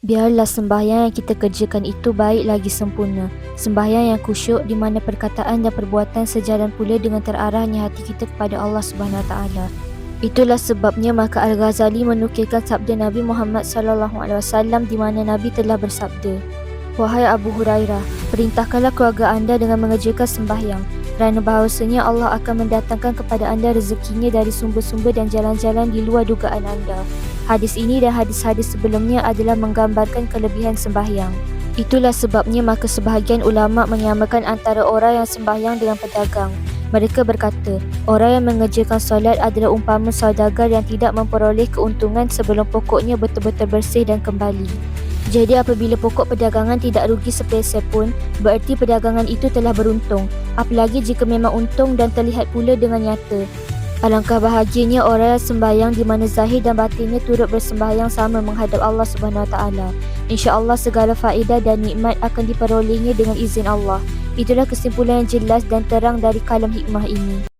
Biarlah sembahyang yang kita kerjakan itu baik lagi sempurna. Sembahyang yang khusyuk di mana perkataan dan perbuatan sejalan pula dengan terarahnya hati kita kepada Allah Subhanahu Wa Taala. Itulah sebabnya maka Al-Ghazali menukilkan sabda Nabi Muhammad SAW di mana Nabi telah bersabda, "Wahai Abu Hurairah, perintahkanlah keluarga anda dengan mengerjakan sembahyang, kerana bahawasanya Allah akan mendatangkan kepada anda rezekinya dari sumber-sumber dan jalan-jalan di luar dugaan anda." Hadis ini dan hadis-hadis sebelumnya adalah menggambarkan kelebihan sembahyang. Itulah sebabnya maka sebahagian ulama menyamakan antara orang yang sembahyang dengan pedagang. Mereka berkata, orang yang mengerjakan solat adalah umpama saudagar yang tidak memperoleh keuntungan sebelum pokoknya betul-betul bersih dan kembali. Jadi apabila pokok perdagangan tidak rugi sepeser pun, bererti perdagangan itu telah beruntung. Apalagi jika memang untung dan terlihat pula dengan nyata. Alangkah bahagianya orang yang sembahyang di mana zahir dan batinnya turut bersembahyang sama menghadap Allah Subhanahu Wa Taala. InsyaAllah segala faedah dan nikmat akan diperolehnya dengan izin Allah. Itulah kesimpulan yang jelas dan terang dari kalam hikmah ini.